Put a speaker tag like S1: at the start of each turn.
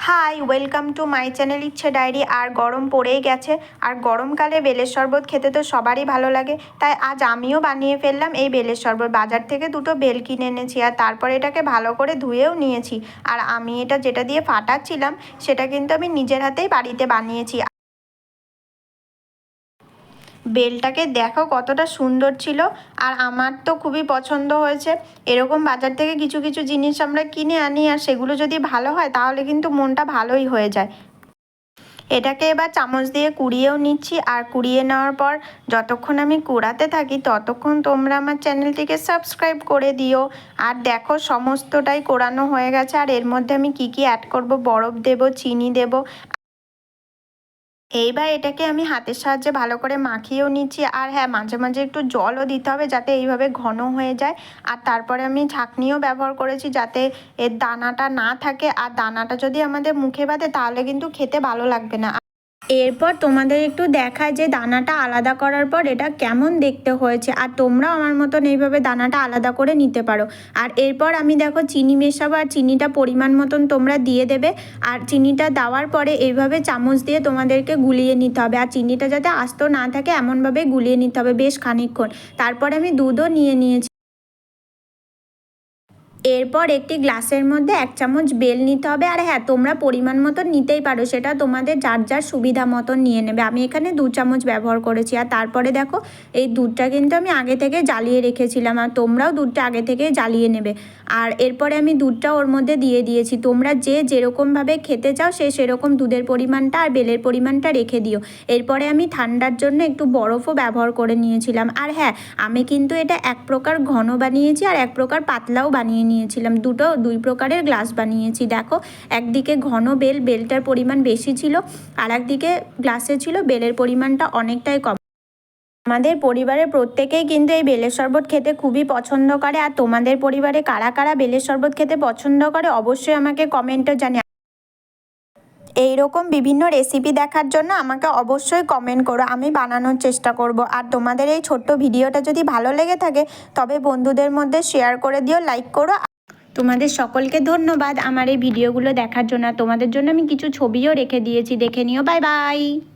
S1: High, welcome to my channel Ichche Diary. আর গরম পড়েই গেছে, আর গরমকালে বেলের শরবত খেতে তো সবারই ভালো লাগে। তাই আজ আমিও বানিয়ে ফেললাম এই বেলের শরবত। বাজার থেকে দুটো বেল কিনে এনেছি, আর তারপরে এটাকে ভালো করে ধুয়েও নিয়েছি। আর আমি এটা যেটা দিয়ে ফাটাচ্ছিলাম সেটা কিন্তু আমি নিজের হাতেই বাড়িতে বানিয়েছি। বেলটাকে দেখো কতটা সুন্দর ছিল, আর আমার তো খুবই পছন্দ হয়েছে। এরকম বাজার থেকে কিছু কিছু জিনিস আমরা কিনে আনি, আর সেগুলো যদি ভালো হয় তাহলে কিন্তু মনটা ভালোই হয়ে যায়। এটাকে এবার চামচ দিয়ে কুড়িয়েও নিচ্ছি, আর কুড়িয়ে নেওয়ার পর যতক্ষণ আমি কুড়াতে থাকি ততক্ষণ তোমরা আমার চ্যানেলটিকে সাবস্ক্রাইব করে দিও। আর দেখো সমস্তটাই কোরানো হয়ে গেছে। আর এর মধ্যে আমি কি কি অ্যাড করব, বরফ দেব, চিনি দেব। এইবার এটাকে আমি হাতের সাহায্যে ভালো করে মাখিয়েও নিচ্ছি। আর হ্যাঁ, মাঝে মাঝে একটু জলও দিতে হবে যাতে এইভাবে ঘন হয়ে যায়। আর তারপরে আমি ঝাঁকনিও ব্যবহার করেছি যাতে এর দানাটা না থাকে। আর দানাটা যদি আমাদের মুখে বাঁধে তাহলে কিন্তু খেতে ভালো লাগবে না। এরপর তোমাদের একটু দেখায় যে দানাটা আলাদা করার পর এটা কেমন দেখতে হয়েছে। আর তোমরাও আমার মতন এইভাবে দানাটা আলাদা করে নিতে পারো। আর এরপর আমি দেখো চিনি মেশাবো, আর চিনিটা পরিমাণ মতন তোমরা দিয়ে দেবে। আর চিনিটা দেওয়ার পরে এইভাবে চামচ দিয়ে তোমাদেরকে গুলিয়ে নিতে হবে। আর চিনিটা যাতে আস্ত না থাকে এমনভাবে গুলিয়ে নিতে হবে বেশ খানিকক্ষণ। তারপরে আমি দুধও নিয়েছি। এরপর একটি গ্লাসের মধ্যে 1 চামচ বেল নিতে হবে। আর হ্যাঁ, তোমরা পরিমাণ মতো নিতেই পারো, সেটা তোমাদের যার যার সুবিধা মতন নিয়ে নেবে। আমি এখানে 2 চামচ ব্যবহার করেছি। আর তারপরে দেখো এই দুধটা কিন্তু আমি আগে থেকে জ্বালিয়ে রেখেছিলাম, আর তোমরাও দুধটা আগে থেকে জ্বালিয়ে নেবে। আর এরপরে আমি দুধটা ওর মধ্যে দিয়ে দিয়েছি। তোমরা যে যেরকমভাবে খেতে চাও সেরকম দুধের পরিমাণটা আর বেলের পরিমাণটা রেখে দিও। এরপরে আমি ঠান্ডার জন্য একটু বরফও ব্যবহার করে নিয়েছিলাম। আর হ্যাঁ, আমি কিন্তু এটা এক প্রকার ঘন বানিয়েছি আর এক প্রকার পাতলাও বানিয়ে নিয়েছিলাম। দুই প্রকারের গ্লাস বানিয়েছি। দেখো, একদিকে ঘন বেলটার পরিমাণ বেশি ছিল, আর একদিকে গ্লাসে ছিল বেলের পরিমাণটা অনেকটাই কম। আমাদের পরিবারের প্রত্যেকেই কিন্তু এই বেলের শরবত খেতে খুবই পছন্দ করে। আর তোমাদের পরিবারে কারা কারা বেলের শরবত খেতে পছন্দ করে অবশ্যই আমাকে কমেন্টে জানিও। এইরকম বিভিন্ন রেসিপি দেখার জন্য আমাকে অবশ্যই কমেন্ট করো, আমি বানানোর চেষ্টা করব। আর তোমাদের এই ছোট্ট ভিডিওটা যদি ভালো লেগে থাকে তবে বন্ধুদের মধ্যে শেয়ার করে দিও, লাইক করো। তোমাদের সকলকে ধন্যবাদ আমার এই ভিডিওগুলো দেখার জন্য। তোমাদের জন্য আমি কিছু ছবিও রেখে দিয়েছি, দেখে নিও। Bye bye.